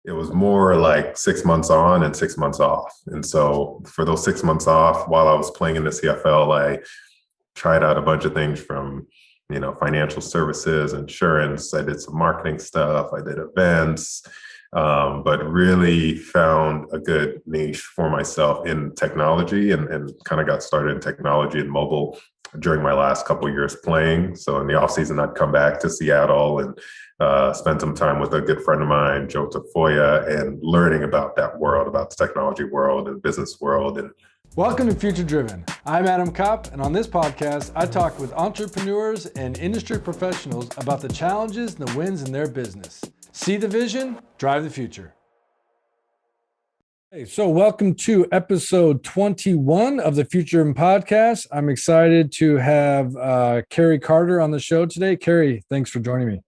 it was more like 6 months on and 6 months off. And so for those 6 months off, while I was playing in the CFL, I tried out a bunch of things from, financial services, insurance. I did some marketing stuff. I did events, but really found a good niche for myself in technology and kind of got started in technology and mobile during my last couple of years playing. So in the off season, I'd come back to Seattle and spend some time with a good friend of mine, Joe Tafoya, and learning about that world, about the technology world and business world. And welcome to Future Driven. I'm Adam Kopp, and on this podcast, I talk with entrepreneurs and industry professionals about the challenges and the wins in their business. See the vision, drive the future. Hey, so welcome to episode 21 of the Future Driven podcast. I'm excited to have Kerry Carter on the show today. Kerry, thanks for joining me.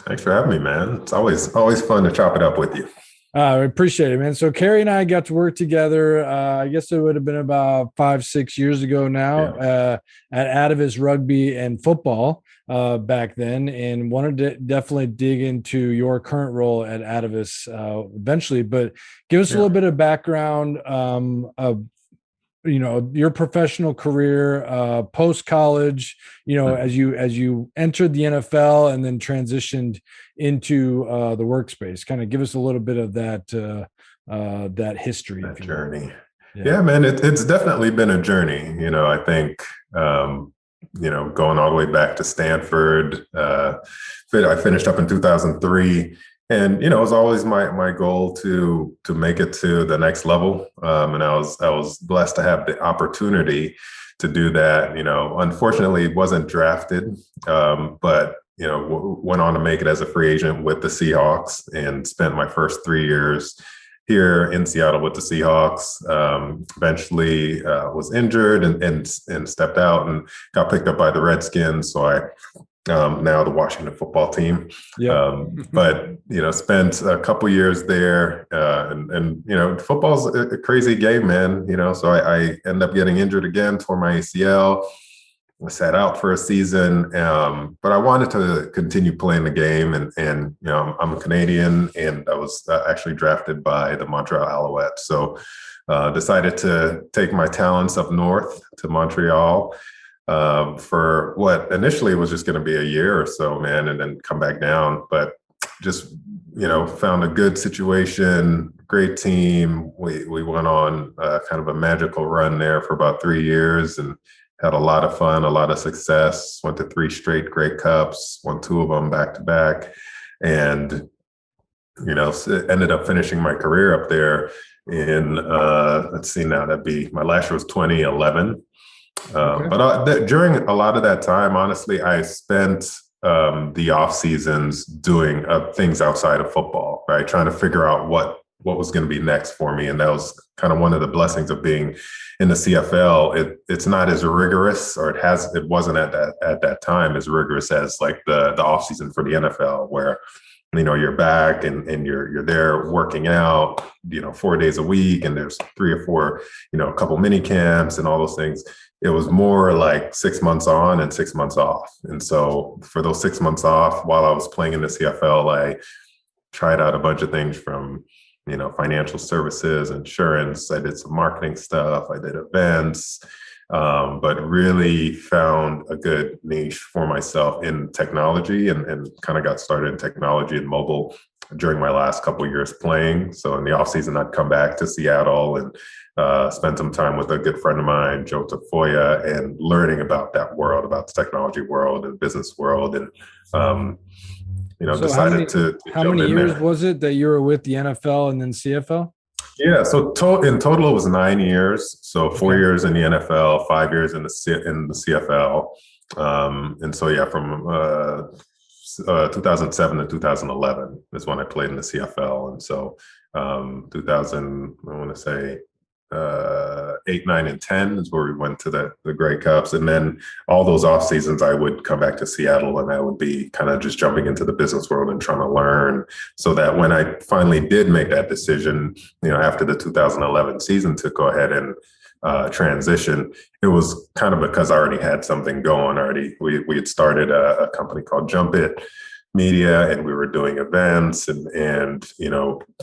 Thanks for having me, man. It's always fun to chop it up with you. I appreciate it, man. So Kerry and I got to work together. I guess it would have been about 5-6 years ago now at Atavus rugby and football back then, and wanted to definitely dig into your current role at Atavus eventually. But give us a little bit of background of your professional career post college. As you entered the NFL and then transitioned into the workspace. Kind of give us a little bit of that history, that journey. Yeah, man, it's definitely been a journey. I think going all the way back to Stanford. I finished up in 2003. And it was always my goal to make it to the next level, and I was blessed to have the opportunity to do that. Unfortunately, wasn't drafted, but went on to make it as a free agent with the Seahawks, and spent my first 3 years here in Seattle with the Seahawks. Eventually, was injured and stepped out and got picked up by the Redskins. So I. Now the Washington football team. But spent a couple years there, and football's a crazy game, man. So I ended up getting injured again, tore my ACL. I sat out for a season, but I wanted to continue playing the game, and I'm a Canadian, and I was actually drafted by the Montreal Alouettes. So decided to take my talents up north to Montreal. For what initially was just going to be a year or so, man, and then come back down. But just, found a good situation, great team. We went on kind of a magical run there for about 3 years and had a lot of fun, a lot of success. Went to 3 straight Grey Cups, won 2 of them back to back. And, ended up finishing my career up there in, let's see now, my last year was 2011. But during a lot of that time, honestly, I spent the off seasons doing things outside of football, right? Trying to figure out what was going to be next for me. And that was kind of one of the blessings of being in the CFL. It's not as rigorous, or it wasn't at that time as rigorous as like the off season for the NFL, where you're back and you're there working out, 4 days a week, and there's 3 or 4, a couple mini camps and all those things. It was more like 6 months on and 6 months off. And so for those 6 months off, while I was playing in the CFL, I tried out a bunch of things from, financial services, insurance. I did some marketing stuff. I did events, but really found a good niche for myself in technology and kind of got started in technology and mobile during my last couple of years playing. So in the off season, I'd come back to Seattle and spend some time with a good friend of mine, Joe Tafoya, and learning about that world, about the technology world and business world. And, so decided to how many years was it that you were with the NFL and then CFL? Yeah. So in total, it was 9 years. So 4 years in the NFL, 5 years in the CFL. And so, from 2007 to 2011 is when I played in the CFL. And so 2000, I want to say 8, 9, and 10 is where we went to the Grey Cups. And then all those off seasons, I would come back to Seattle and I would be kind of just jumping into the business world and trying to learn, so that when I finally did make that decision, after the 2011 season, to go ahead and transition, it was kind of because I already had something going already. We had started a company called JumpIt, media, and we were doing events and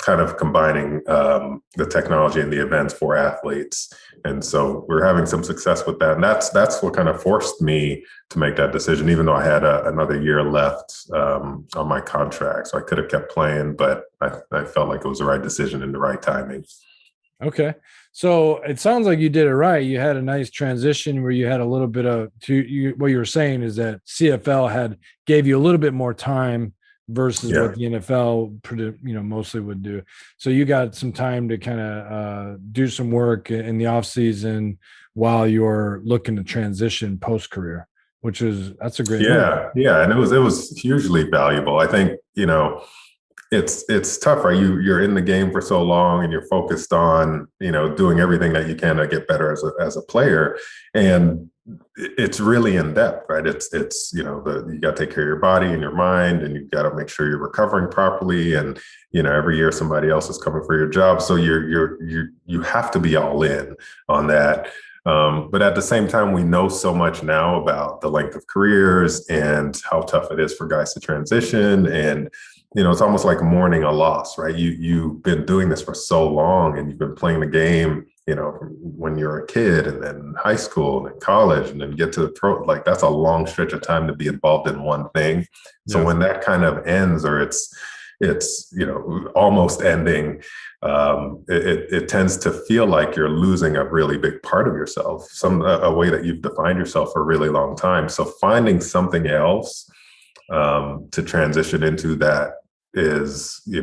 kind of combining the technology and the events for athletes. And so we're having some success with that. And that's what kind of forced me to make that decision, even though I had another year left on my contract. So I could have kept playing, but I felt like it was the right decision and the right timing. Okay. So it sounds like you did it right. You had a nice transition where you had a little bit of what you were saying is that CFL gave you a little bit more time versus what the NFL, mostly would do. So you got some time to kind of do some work in the off season while you're looking to transition post career, that's a great move. Yeah. And it was hugely valuable. I think, it's tough, right? You're in the game for so long and you're focused on, doing everything that you can to get better as a player. And it's really in depth, right? It's you got to take care of your body and your mind, and you've got to make sure you're recovering properly. And, every year somebody else is coming for your job. So you have to be all in on that. But at the same time, we know so much now about the length of careers and how tough it is for guys to transition. And, it's almost like mourning a loss, right? You've been doing this for so long, and you've been playing the game, from when you're a kid, and then high school and then college, and then get to the pro. Like, that's a long stretch of time to be involved in one thing. So when that kind of ends, or it's almost ending, it tends to feel like you're losing a really big part of yourself, a way that you've defined yourself for a really long time. So finding something else to transition into that is, you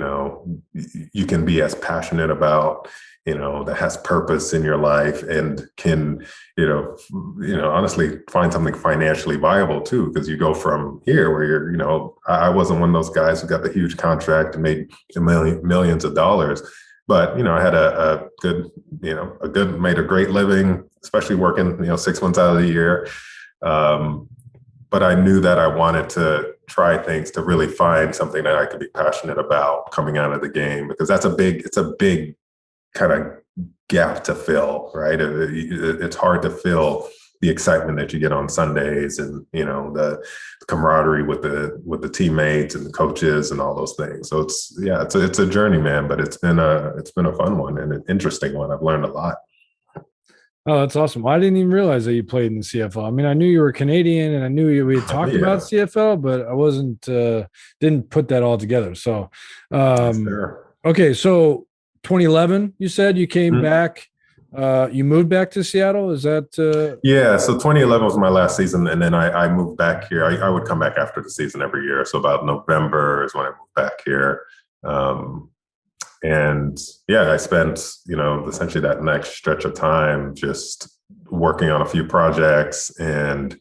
can be as passionate about, that has purpose in your life, and can, honestly find something financially viable too. Because you go from here where you're, I wasn't one of those guys who got the huge contract and made millions of dollars. But, I had made a great living, especially working, 6 months out of the year. But I knew that I wanted to try things to really find something that I could be passionate about coming out of the game, because it's a big kind of gap to fill, right? It's hard to fill the excitement that you get on Sundays, and, the camaraderie with the teammates and the coaches and all those things. So it's a journey, man, but it's been a fun one and an interesting one. I've learned a lot. Oh, that's awesome. Well, I didn't even realize that you played in the CFL. I mean, I knew you were Canadian, and I knew we had talked about CFL, but I wasn't, didn't put that all together. So, okay. So 2011, you said you came back, you moved back to Seattle. Is that? So 2011 was my last season. And then I moved back here. I would come back after the season every year. So about November is when I moved back here. And I spent, essentially that next stretch of time just working on a few projects. And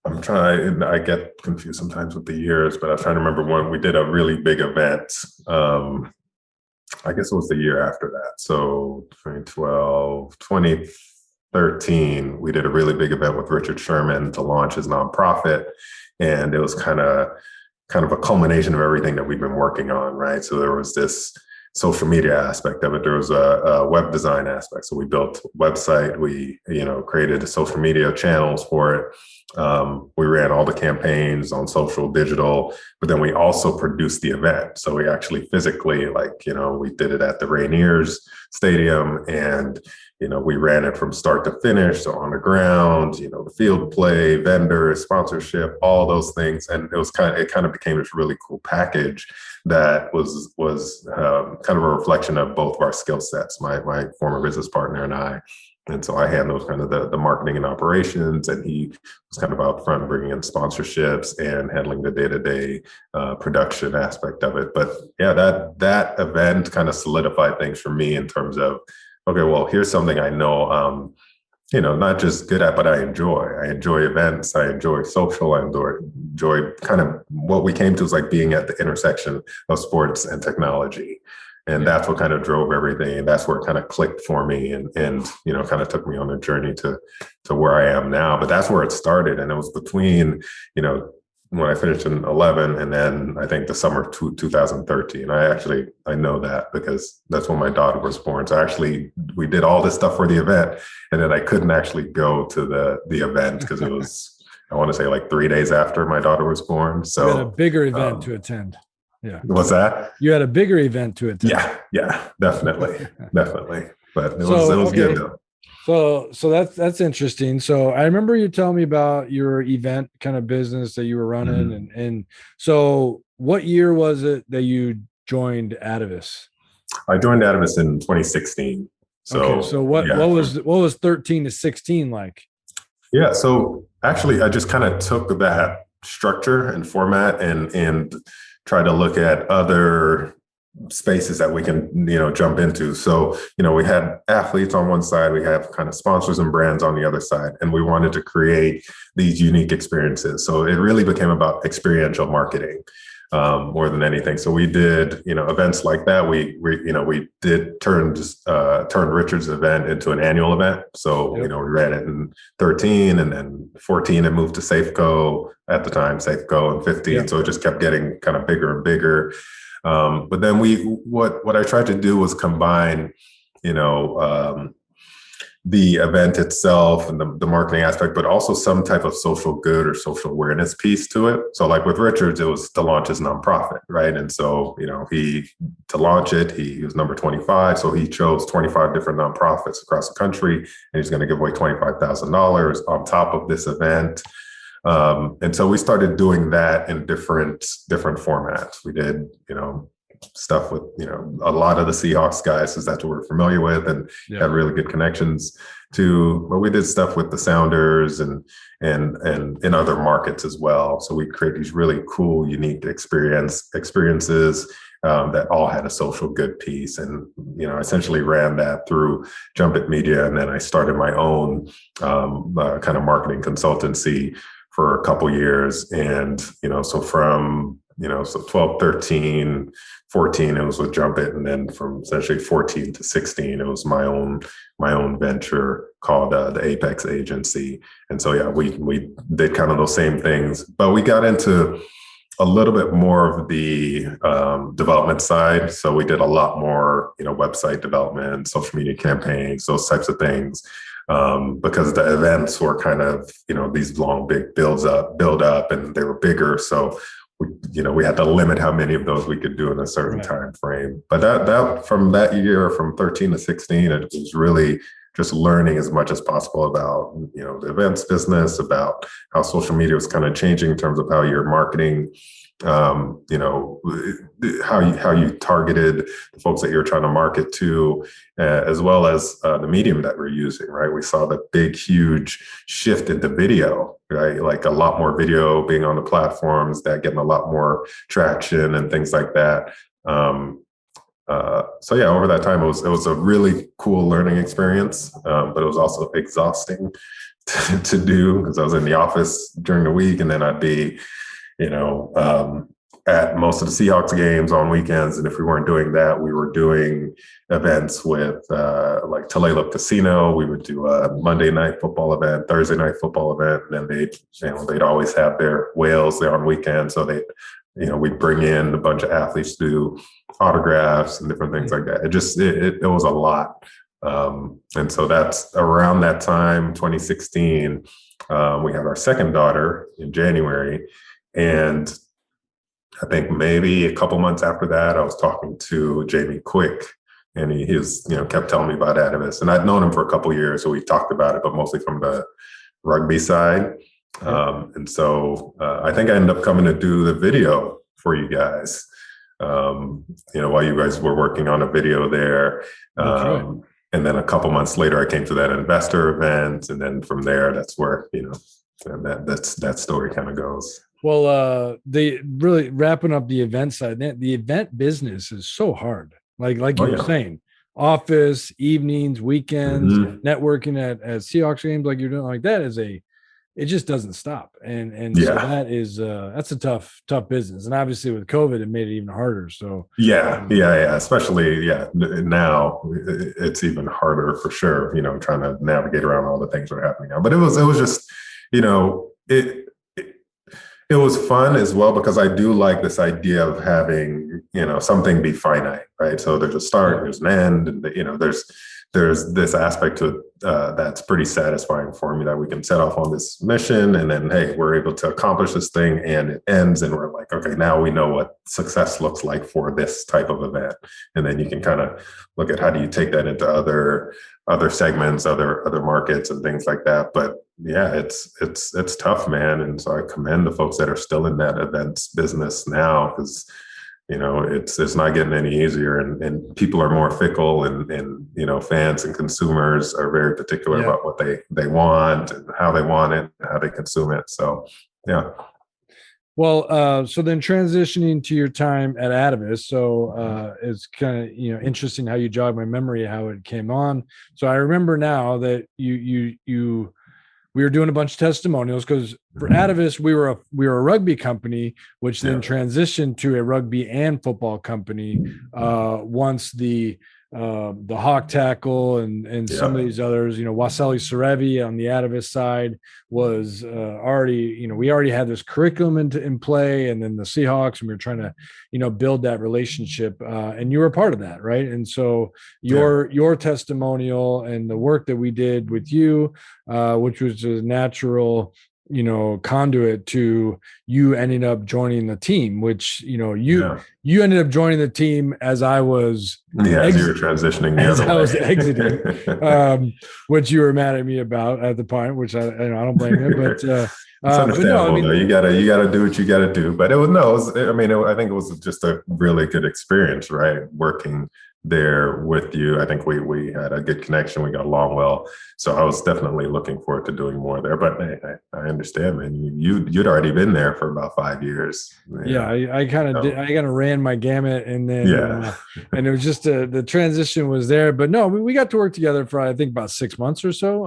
I get confused sometimes with the years, but I was trying to remember when we did a really big event. I guess it was the year after that. So 2013, we did a really big event with Richard Sherman to launch his nonprofit. And it was kind of a culmination of everything that we've been working on, right? So there was this social media aspect of it. There was a web design aspect. So we built a website. We, created social media channels for it. We ran all the campaigns on social, digital, but then we also produced the event. So we actually physically, we did it at the Rainiers Stadium, and, we ran it from start to finish. So on the ground, the field play, vendors, sponsorship, all those things. And it kind of became this really cool package that was kind of a reflection of both of our skill sets, my former business partner and I. And so I handled kind of the marketing and operations, and he was kind of out front bringing in sponsorships and handling the day-to-day production aspect of it. But that event kind of solidified things for me in terms of, okay, well, here's something I know, not just good at, but I enjoy. I enjoy events. I enjoy social. I enjoy kind of what we came to is like being at the intersection of sports and technology. And that's what kind of drove everything. And that's where it kind of clicked for me and kind of took me on a journey to where I am now. But that's where it started. And it was between, when I finished in 11 and then I think the summer of 2013. I know that because that's when my daughter was born. So actually we did all this stuff for the event, and then I couldn't actually go to the event because it I want to say like 3 days after my daughter was born. So you had a bigger event to attend. Yeah. What's that? You had a bigger event to attend. Yeah, definitely. Definitely. But it was good though. So that's interesting. So I remember you telling me about your event kind of business that you were running, and so what year was it that you joined Atavus? I joined Atavus in 2016. So what was 13 to 16 like? Yeah, so actually I just kind of took that structure and format and try to look at other spaces that we can, jump into. So, we had athletes on one side, we have kind of sponsors and brands on the other side, and we wanted to create these unique experiences. So it really became about experiential marketing more than anything. So we did, events like that. We did turn Richard's event into an annual event. So, we ran it in 13, and then 14 it moved to Safeco at the time, Safeco, and 15. Yep. So it just kept getting kind of bigger and bigger. But then what I tried to do was combine, the event itself and the marketing aspect, but also some type of social good or social awareness piece to it. So like with Richards, it was to launch his nonprofit, right? And so, to launch it, he was number 25. So he chose 25 different nonprofits across the country, and he's going to give away $25,000 on top of this event. And so we started doing that in different formats. We did, stuff with, a lot of the Seahawks guys, because that's what we're familiar with and had really good connections to. But we did stuff with the Sounders and in other markets as well. So we create these really cool, unique experiences that all had a social good piece. And, essentially ran that through JumpIt Media. And then I started my own kind of marketing consultancy for a couple years. And, so from, so 12, 13, 14, it was with JumpIt. And then from essentially 14 to 16, it was my own venture called the Apex Agency. And so, we did kind of those same things, but we got into a little bit more of the development side. So we did a lot more, website development, social media campaigns, those types of things. Because the events were kind of, these long, big build up, and they were bigger. So we had to limit how many of those we could do in a certain time frame. But that from that year, from 13 to 16, it was really just learning as much as possible about, the events business, about how social media was kind of changing in terms of how you're marketing, how you targeted the folks that you're trying to market to, as well as the medium that we're using, right? We saw the big, huge shift into video, right? Like a lot more video being on the platforms, that getting a lot more traction and things like that. Over that time, it was a really cool learning experience, but it was also exhausting to do, because I was in the office during the week, and then I'd be, at most of the Seahawks games on weekends. And if we weren't doing that, we were doing events with like Tulalip Casino. We would do a Monday night football event, Thursday night football event, and then they'd always have their whales there on weekends. So we'd bring in a bunch of athletes to do autographs and different things like that. It was a lot. And so that's around that time, 2016, we had our second daughter in January. And I think maybe a couple months after that, I was talking to Jamie Quick, and he was, kept telling me about Atavus. And I'd known him for a couple of years, so we talked about it, but mostly from the rugby side. And so I think I ended up coming to do the video for you guys, while you guys were working on a video there. And then a couple months later, I came to that investor event. And then from there, that's where, that story kind of goes. Well, they really wrapping up the event side. The event business is so hard. Like you were saying, office, evenings, weekends, networking at Seahawks games, like you're doing, like that it just doesn't stop. And so that's a tough business. And obviously with COVID, it made it even harder. So especially now it's even harder for sure. Trying to navigate around all the things that are happening now. But it was just, it was fun as well, because I do like this idea of having, something be finite, right? So there's a start, there's an end, and, there's there's this aspect to it that's pretty satisfying for me, that we can set off on this mission and then, hey, we're able to accomplish this thing and it ends and we're like, okay, now we know what success looks like for this type of event. And then you can kind of look at how do you take that into other segments, other markets and things like that. But yeah, it's tough, man. And so I commend the folks that are still in that events business now, because it's not getting any easier, and people are more fickle, and fans and consumers are very particular about what they want and how they want it, and how they consume it. So yeah. Well, so then transitioning to your time at Atavus, so it's kind of interesting how you jog my memory how it came on. So I remember now that we were doing a bunch of testimonials, because for Atavus, we were a rugby company, which then transitioned to a rugby and football company once the Hawk Tackle and some of these others, Waseli Serevi on the Atavus side was already, we already had this curriculum in play, and then the Seahawks, and we were trying to, build that relationship, and you were a part of that, right? And so your testimonial and the work that we did with you, which was a natural conduit to you ending up joining the team, which you ended up joining the team as I was as you were transitioning the other way. I was exiting, which you were mad at me about at the point, which I don't blame you, but it's understandable. You gotta do what you gotta do. But I think it was just a really good experience, right? Working there with you. I think we had a good connection. We got along well. So I was definitely looking forward to doing more there. But hey, I understand, man. You'd already been there for about 5 years. I kind of ran my gamut, and then and it was just the transition was there. But no, we got to work together for I think about 6 months or so.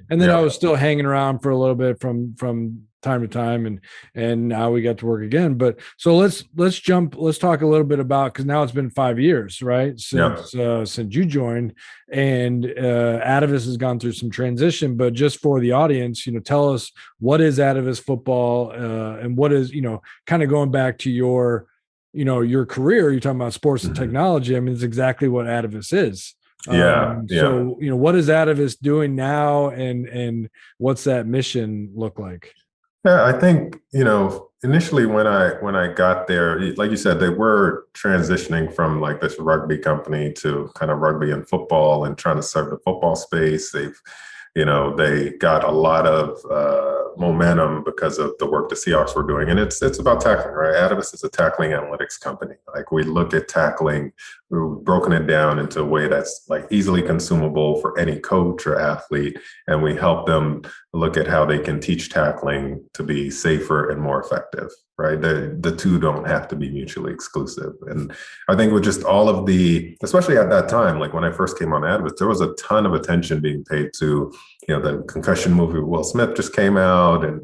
And then I was still hanging around for a little bit from time to time, and now we got to work again. But so let's talk a little bit about, because now it's been 5 years, right, since you joined, and Atavus has gone through some transition. But just for the audience, tell us, what is Atavus football, and what is, kind of going back to your career. You're talking about sports and technology. I mean, it's exactly what Atavus is. So what is Atavus doing now, and what's that mission look like? Yeah, I think, initially when I got there, like you said, they were transitioning from like this rugby company to kind of rugby and football and trying to serve the football space. They got a lot of momentum because of the work the Seahawks were doing. And it's about tackling, right? Atavus is a tackling analytics company. Like, we look at tackling, we've broken it down into a way that's like easily consumable for any coach or athlete. And we help them look at how they can teach tackling to be safer and more effective, right? The two don't have to be mutually exclusive. And I think with just all of especially at that time, like when I first came on Atavus, there was a ton of attention being paid to, the concussion movie with Will Smith just came out. And,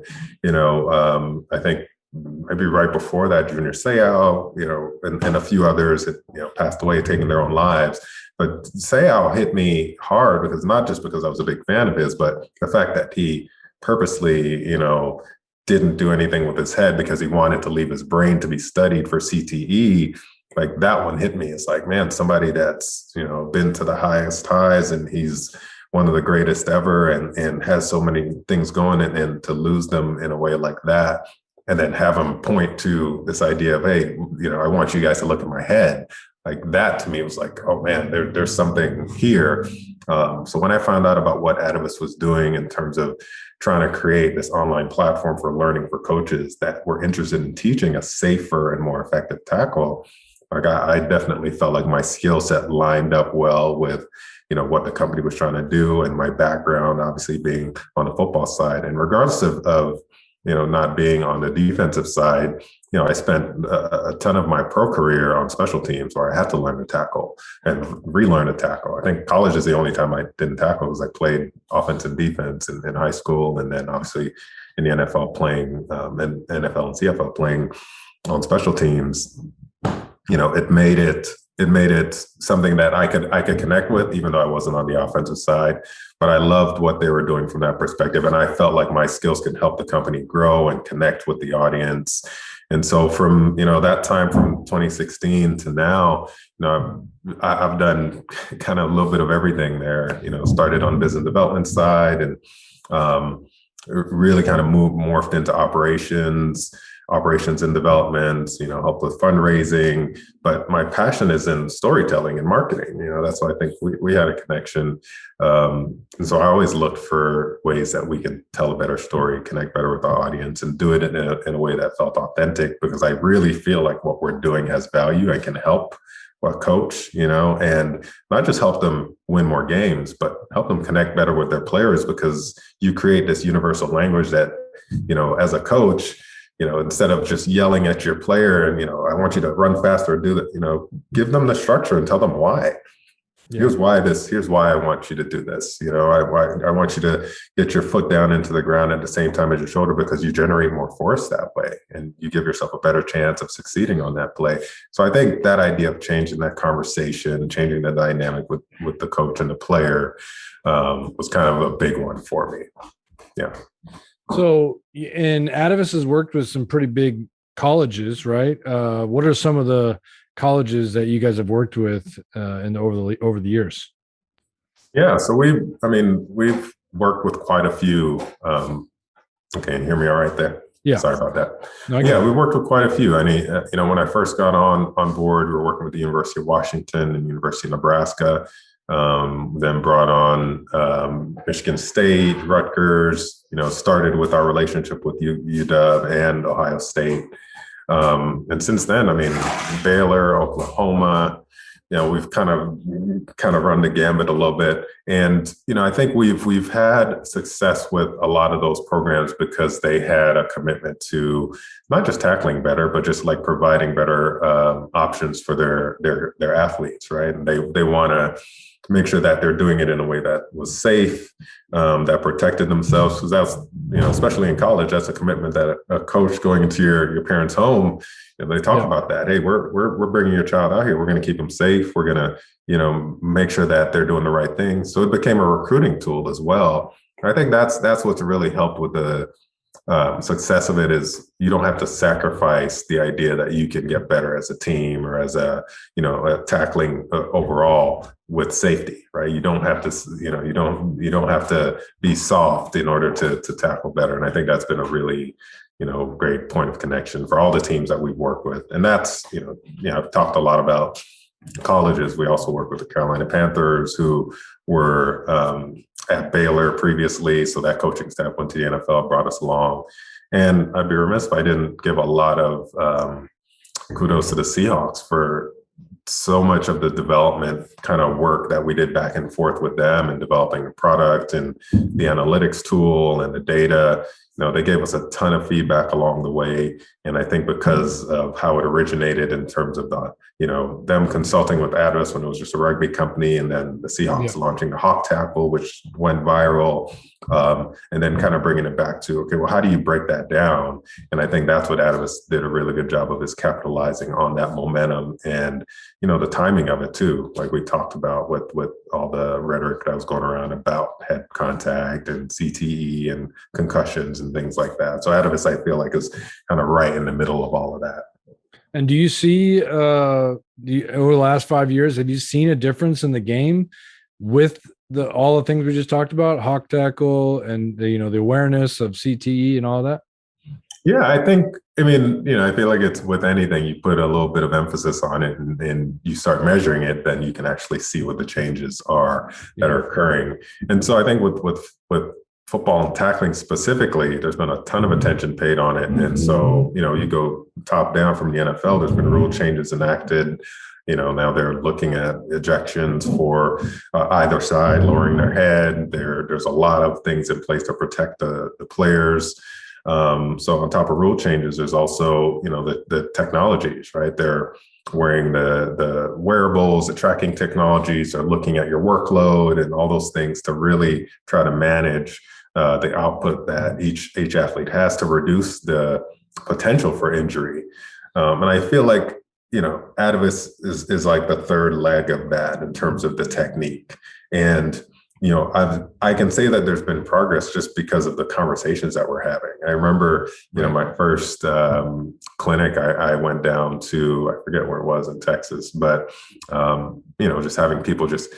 I think maybe right before that, Junior Seau, and a few others had, passed away, taking their own lives. But Seau hit me hard, because not just because I was a big fan of his, but the fact that he purposely, didn't do anything with his head because he wanted to leave his brain to be studied for CTE. Like, that one hit me. It's like, man, somebody that's, been to the highest highs, and he's one of the greatest ever, and has so many things going, and to lose them in a way like that, and then have him point to this idea of, hey, I want you guys to look at my head. Like, that to me was like, oh man, there's something here. So when I found out about what Atavus was doing in terms of trying to create this online platform for learning for coaches that were interested in teaching a safer and more effective tackle, like, I definitely felt like my skill set lined up well with, what the company was trying to do, and my background obviously being on the football side. And regardless of not being on the defensive side, I spent a ton of my pro career on special teams where I had to learn to tackle and relearn to tackle. I think college is the only time I didn't tackle, because I played offense and defense in high school, and then obviously in the NFL playing, and NFL and CFL playing on special teams. It made it it made it something that I could connect with, even though I wasn't on the offensive side. But I loved what they were doing from that perspective, and I felt like my skills could help the company grow and connect with the audience. And so from that time from 2016 to now, I've done kind of a little bit of everything there. Started on business development side and really kind of morphed into operations and development, help with fundraising. But my passion is in storytelling and marketing. That's why I think we had a connection. And so I always looked for ways that we could tell a better story, connect better with our audience, and do it in a way that felt authentic, because I really feel like what we're doing has value. I can help a coach, and not just help them win more games, but help them connect better with their players, because you create this universal language that, as a coach, instead of just yelling at your player and, I want you to run faster, do that, give them the structure and tell them why. Yeah. Here's why I want you to do this. I want you to get your foot down into the ground at the same time as your shoulder, because you generate more force that way and you give yourself a better chance of succeeding on that play. So I think that idea of changing that conversation, changing the dynamic with the coach and the player was kind of a big one for me. Yeah. So, and Atavus has worked with some pretty big colleges, right? What are some of the colleges that you guys have worked with over the years? Yeah, so we've worked with quite a few. Okay, hear me all right there? Yeah. Sorry about that. No, we worked with quite a few. When I first got on board, we were working with the University of Washington and University of Nebraska. Then brought on Michigan State, Rutgers. Started with our relationship with UW and Ohio State. And since then, Baylor, Oklahoma, we've kind of run the gambit a little bit. And, I think we've had success with a lot of those programs because they had a commitment to not just tackling better, but just like providing better options for their athletes, right? And they want to make sure that they're doing it in a way that was safe, that protected themselves. Because that's, especially in college, that's a commitment that a coach going into your parents' home, they talk about that. Hey, we're bringing your child out here. We're going to keep them safe. We're going to, make sure that they're doing the right thing. So it became a recruiting tool as well. I think that's what's really helped with the success of it, is you don't have to sacrifice the idea that you can get better as a team or as a tackling overall with safety, right? You don't have to, you don't have to be soft in order to tackle better. And I think that's been a really, great point of connection for all the teams that we've worked with. And that's, I've talked a lot about colleges. We also work with the Carolina Panthers, who were at Baylor previously. So that coaching staff went to the NFL, brought us along. And I'd be remiss if I didn't give a lot of kudos to the Seahawks for so much of the development kind of work that we did back and forth with them, and developing the product and the analytics tool and the data. They gave us a ton of feedback along the way. And I think because of how it originated in terms of them consulting with Atavus when it was just a rugby company, and then the Seahawks launching the Hawk Tackle, which went viral, and then kind of bringing it back to, okay, well, how do you break that down? And I think that's what Atavus did a really good job of, is capitalizing on that momentum and, the timing of it too. Like we talked about with all the rhetoric that was going around about head contact and CTE and concussions and things like that. So Atavus, I feel like, is kind of right in the middle of all of that. And do you see over the last 5 years, have you seen a difference in the game with all the things we just talked about, Hawk Tackle and the awareness of CTE and all that? Yeah, I think, I feel like it's with anything, you put a little bit of emphasis on it and you start measuring it, then you can actually see what the changes are that are occurring. And so I think with football and tackling specifically, there's been a ton of attention paid on it. And so, you go top down from the NFL, there's been rule changes enacted. Now they're looking at ejections for either side, lowering their head. There's a lot of things in place to protect the players. So on top of rule changes, there's also, the technologies, right? They're wearing the wearables, the tracking technologies, are looking at your workload and all those things to really try to manage the output that each athlete has to reduce the potential for injury. And I feel like, Atavus is like the third leg of that in terms of the technique. And, I can say that there's been progress just because of the conversations that we're having. I remember, my first clinic, I went down to, I forget where it was in Texas, but, just having people just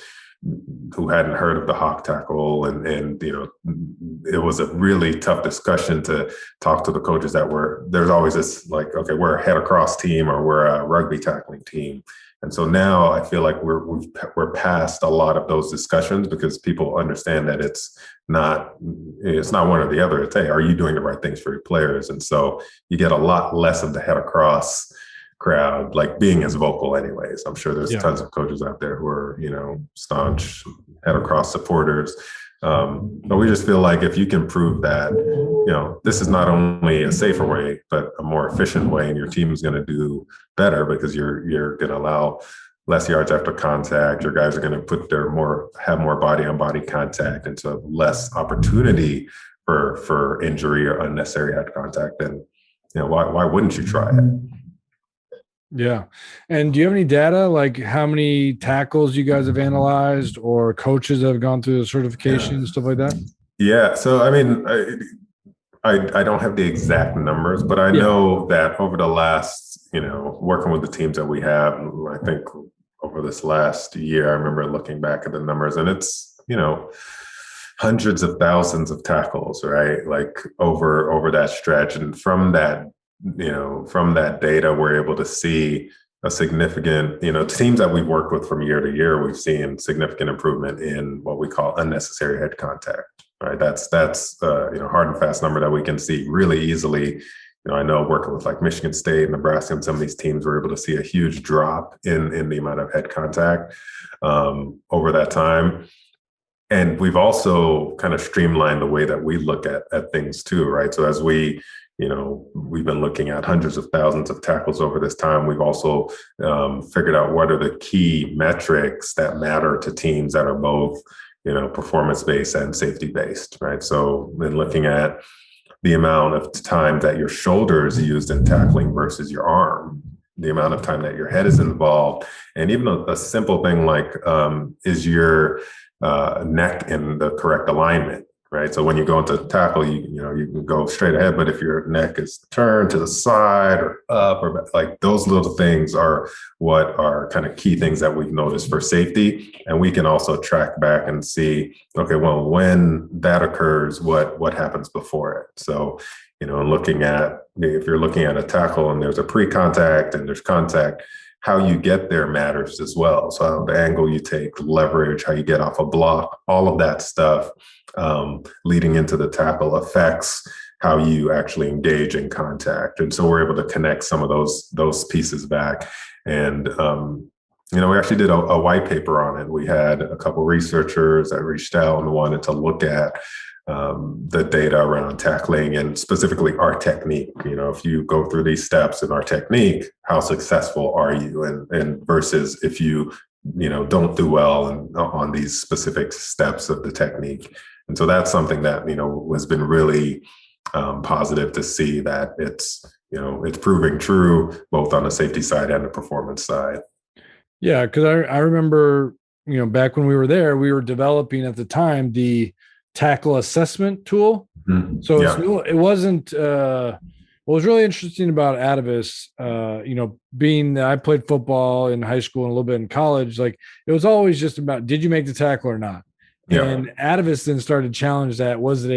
who hadn't heard of the hawk tackle. And it was a really tough discussion to talk to the coaches there's always this like, okay, we're a head across team or we're a rugby tackling team. And so now I feel like we're past a lot of those discussions because people understand that it's not one or the other. It's, hey, are you doing the right things for your players? And so you get a lot less of the head across crowd like being as vocal anyways. I'm sure there's tons of coaches out there who are, staunch head across supporters. But we just feel like if you can prove that, this is not only a safer way, but a more efficient way, and your team is going to do better because you're going to allow less yards after contact. Your guys are going to have more body on body contact, and so less opportunity for injury or unnecessary head contact. Then, why wouldn't you try it? Yeah. And do you have any data, like how many tackles you guys have analyzed or coaches that have gone through the certification, stuff like that? Yeah. So, I mean, I don't have the exact numbers, but I know that over the last, working with the teams that we have, I think over this last year, I remember looking back at the numbers, and it's, hundreds of thousands of tackles, right? Like over that stretch. And from that data, we're able to see a significant, teams that we've worked with from year to year, we've seen significant improvement in what we call unnecessary head contact, right? That's hard and fast number that we can see really easily. I know working with like Michigan State, Nebraska, and some of these teams, we're able to see a huge drop in the amount of head contact over that time. And we've also kind of streamlined the way that we look at things too, right? So as we've been looking at hundreds of thousands of tackles over this time. We've also figured out what are the key metrics that matter to teams that are both, performance-based and safety-based, right? So in looking at the amount of time that your shoulder is used in tackling versus your arm, the amount of time that your head is involved, and even a simple thing like is your neck in the correct alignment, right? So when you go into tackle, you can go straight ahead, but if your neck is turned to the side or up or like those little things are what are kind of key things that we've noticed for safety. And we can also track back and see, okay, well, when that occurs, what happens before it? So, if you're looking at a tackle and there's a pre-contact and there's contact, how you get there matters as well. So the angle you take, leverage, how you get off a block, all of that stuff leading into the tackle affects how you actually engage in contact. And so we're able to connect some of those pieces back. And, we actually did a white paper on it. We had a couple of researchers that reached out and wanted to look at the data around tackling and specifically our technique. If you go through these steps in our technique, how successful are you? And versus if you, don't do well on these specific steps of the technique. And so that's something that, has been really positive to see that it's proving true both on the safety side and the performance side. Yeah. Cause I remember, back when we were there, we were developing at the time the tackle assessment tool. Mm-hmm. So it wasn't, what was really interesting about Atavus, being that I played football in high school and a little bit in college, like it was always just about, did you make the tackle or not? Yeah. And Atavus then started to challenge that. Was it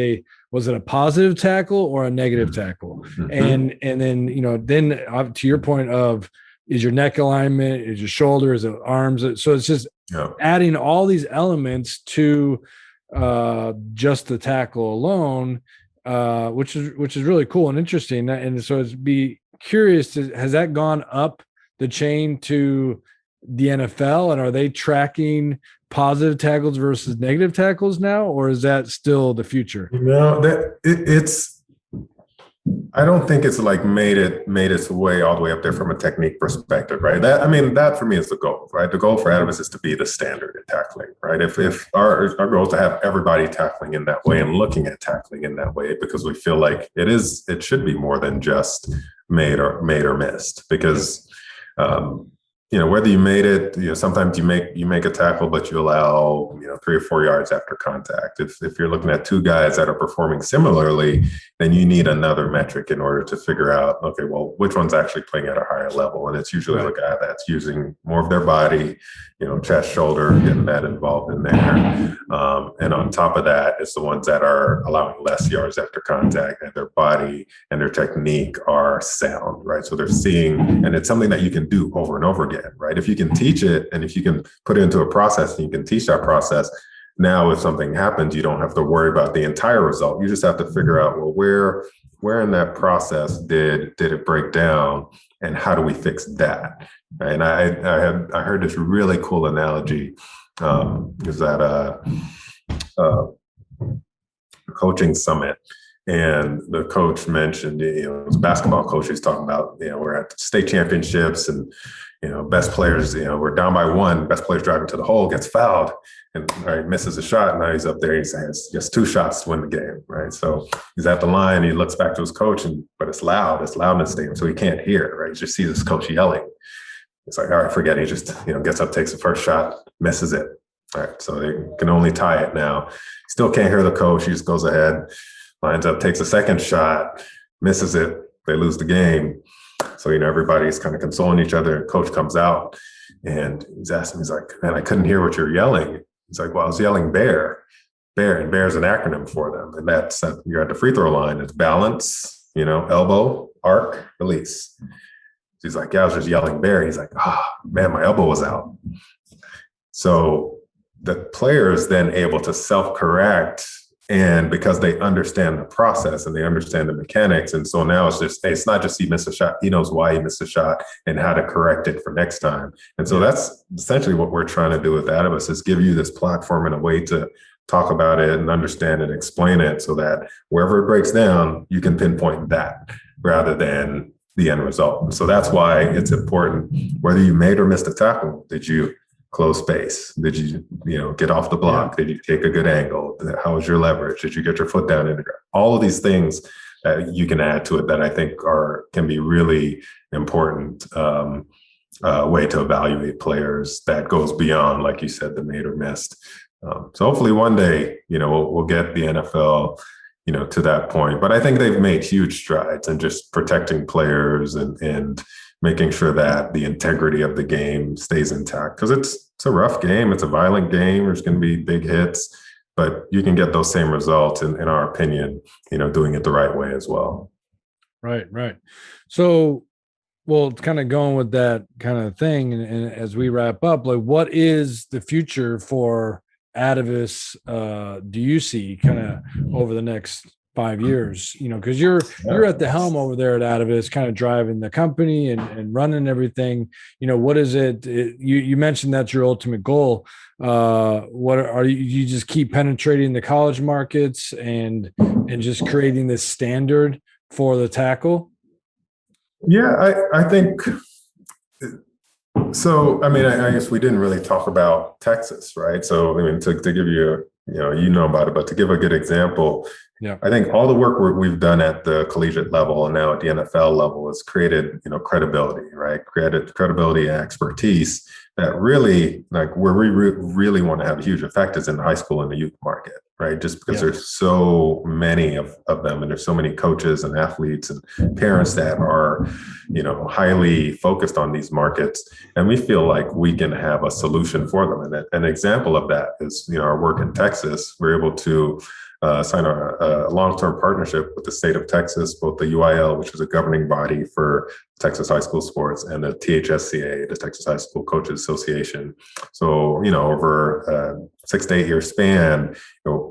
a positive tackle or a negative tackle? Mm-hmm. And then, then to your point of, is your neck alignment, is your shoulder, is it arms? So it's just adding all these elements to just the tackle alone, which is really cool and interesting. And so it's be curious, has that gone up the chain to the NFL, and are they tracking positive tackles versus negative tackles now, or is that still the future? I don't think it's like made its way all the way up there from a technique perspective, right? That for me is the goal, right? The goal for Atavus is to be the standard in tackling, right? If our goal is to have everybody tackling in that way and looking at tackling in that way, because we feel like it should be more than just made or missed, because Whether you made it, sometimes you make a tackle, but you allow, 3 or 4 yards after contact. If you're looking at two guys that are performing similarly, then you need another metric in order to figure out, okay, well, which one's actually playing at a higher level? And it's usually the guy that's using more of their body, chest, shoulder, getting that involved in there. And on top of that, it's the ones that are allowing less yards after contact, and their body and their technique are sound, right? So they're seeing, and it's something that you can do over and over again, right? If you can teach it, and if you can put it into a process and you can teach that process, now if something happens, you don't have to worry about the entire result. You just have to figure out, well, where in that process did it break down, and how do we fix that? And I heard this really cool analogy, is at a coaching summit. And the coach mentioned, it was a basketball coach. He's talking about, we're at state championships, and, best players, we're down by 1, best player's driving to the hole, gets fouled, and misses a shot. Now he's up there, he says, just 2 shots to win the game, right? So he's at the line, he looks back to his coach, but it's loud in the stadium, so he can't hear, right? He just sees his coach yelling. It's like, all right, forget it. He just, gets up, takes the first shot, misses it. All right, so they can only tie it now. Still can't hear the coach. He just goes ahead, lines up, takes a second shot, misses it. They lose the game. So, everybody's kind of consoling each other. Coach comes out and he's asking, he's like, man, I couldn't hear what you're yelling. He's like, well, I was yelling bear. Bear, and bear is an acronym for them. And that's, you're at the free throw line. It's balance, elbow, arc, release. He's like, yeah, I was just yelling bear. He's like, man, my elbow was out. So the player is then able to self-correct, and because they understand the process and they understand the mechanics. And so now it's not just he missed a shot, he knows why he missed a shot and how to correct it for next time. And so that's essentially what we're trying to do with Atavus, is give you this platform and a way to talk about it and understand and explain it, so that wherever it breaks down, you can pinpoint that rather than the end result. And so that's why it's important, whether you made or missed a tackle. Did you close space? Did you, get off the block? Did you take a good angle? How was your leverage? Did you get your foot down in the ground? All of these things that you can add to it that I think can be really important way to evaluate players that goes beyond, like you said, the made or missed. So hopefully one day, we'll get the NFL, to that point. But I think they've made huge strides in just protecting players and making sure that the integrity of the game stays intact, because it's a rough game. It's a violent game. There's going to be big hits, but you can get those same results, in our opinion, doing it the right way as well. Right. So, well, kind of going with that kind of thing, and as we wrap up, like, what is the future for Atavus? Do you see kind of over the next 5 years, because you're at the helm over there at Atavus, kind of driving the company and running everything. What is it? You mentioned that's your ultimate goal. What are you just keep penetrating the college markets and just creating this standard for the tackle? Yeah, I think so. I mean, I guess we didn't really talk about Texas, right? So, I mean, to give you, about it, but to give a good example, I think all the work we've done at the collegiate level and now at the NFL level has created, credibility, right? Created credibility and expertise that really, like, where we really want to have a huge effect is in the high school and the youth market, right? Just because there's so many of them, and there's so many coaches and athletes and parents that are, highly focused on these markets. And we feel like we can have a solution for them. And an example of that is, our work in Texas. We're able to sign a long-term partnership with the state of Texas, both the UIL, which is a governing body for Texas high school sports, and the THSCA, the Texas High School Coaches Association. So, over a 6 to 8 year span,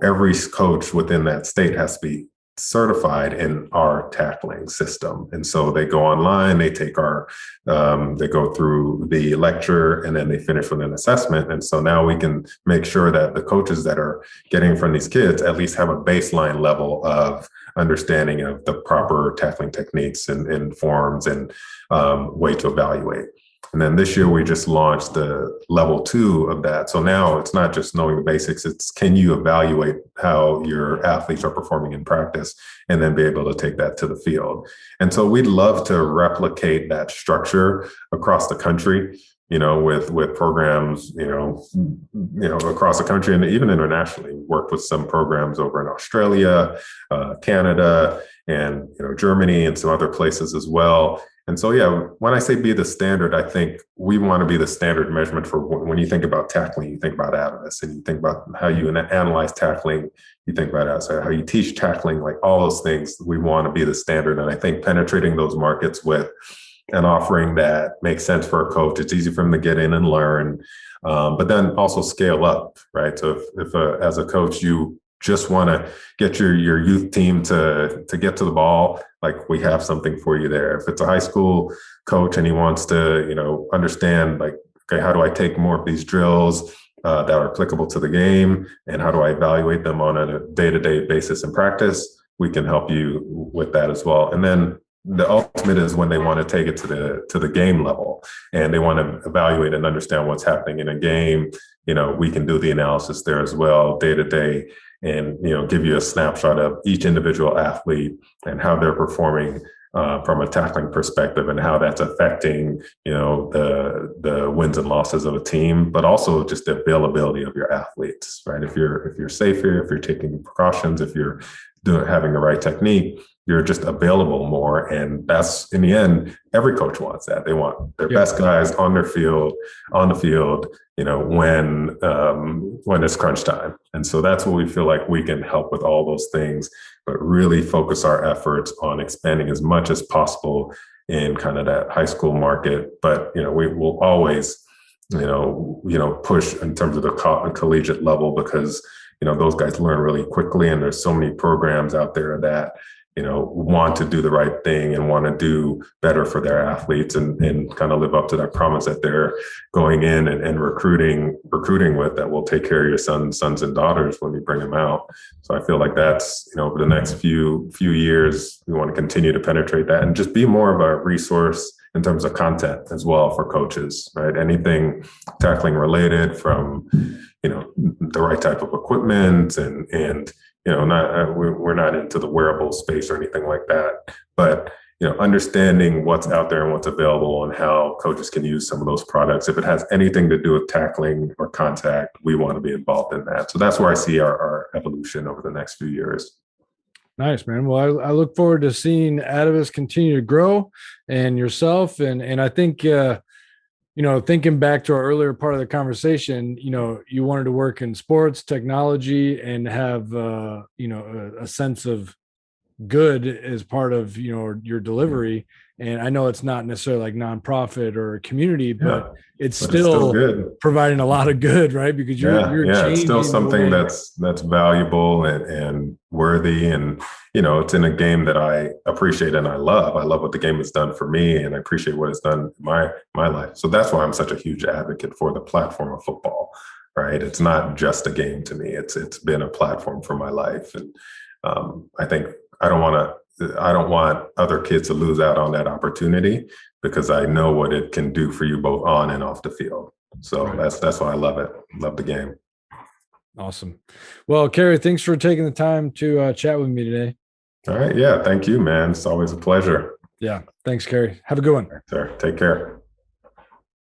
every coach within that state has to be certified in our tackling system. And so they go online, they take they go through the lecture, and then they finish with an assessment. And so now we can make sure that the coaches that are getting from these kids at least have a baseline level of understanding of the proper tackling techniques and forms and way to evaluate. And then this year we just launched the level 2 of that. So now it's not just knowing the basics, it's can you evaluate how your athletes are performing in practice and then be able to take that to the field. And so we'd love to replicate that structure across the country, with programs, across the country and even internationally. Worked with some programs over in Australia, Canada, and Germany and some other places as well. And so, when I say be the standard, I think we want to be the standard measurement for when you think about tackling, you think about Atavus, and you think about how you analyze tackling, you think about how you teach tackling, like all those things. We want to be the standard. And I think penetrating those markets with an offering that makes sense for a coach, it's easy for them to get in and learn, but then also scale up, right? So if as a coach, you just want to get your youth team to get to the ball, like we have something for you there. If it's a high school coach and he wants to, understand, like, okay, how do I take more of these drills that are applicable to the game, and how do I evaluate them on a day-to-day basis in practice? We can help you with that as well. And then the ultimate is when they want to take it to the game level and they want to evaluate and understand what's happening in a game. We can do the analysis there as well, day to day, and give you a snapshot of each individual athlete and how they're performing from a tackling perspective and how that's affecting the wins and losses of a team, but also just the availability of your athletes, right? If you're safer, if you're taking precautions, if you're having the right technique, you're just available more. And that's, in the end, every coach wants that. They want their best guys on the field, when it's crunch time. And so that's what we feel like we can help with, all those things, but really focus our efforts on expanding as much as possible in kind of that high school market. But, we will always, push in terms of the collegiate level, because, those guys learn really quickly. And there's so many programs out there that, want to do the right thing and want to do better for their athletes and kind of live up to that promise that they're going in and recruiting with, that will take care of your sons and daughters when we bring them out. So I feel like that's, over the next few years, we want to continue to penetrate that and just be more of a resource in terms of content as well for coaches, right? Anything tackling related, from, the right type of equipment and we're not into the wearable space or anything like that, but understanding what's out there and what's available and how coaches can use some of those products. If it has anything to do with tackling or contact, we want to be involved in that. So that's where I see our evolution over the next few years. Nice, man. Well, I look forward to seeing Atavus continue to grow, and yourself. And I think, thinking back to our earlier part of the conversation, you wanted to work in sports, technology, and have, a sense of good as part of, your delivery. And I know it's not necessarily like nonprofit or community, but it's still good, providing a lot of good, right? Because you're it's still something that's valuable and worthy. And, it's in a game that I appreciate and I love. I love what the game has done for me, and I appreciate what it's done in my life. So that's why I'm such a huge advocate for the platform of football, right? It's not just a game to me. It's been a platform for my life. And I think I don't want other kids to lose out on that opportunity, because I know what it can do for you both on and off the field. So that's why I love it. Love the game. Awesome. Well, Kerry, thanks for taking the time to chat with me today. All right. Yeah. Thank you, man. It's always a pleasure. Yeah. Thanks, Kerry. Have a good one. Sir, take care.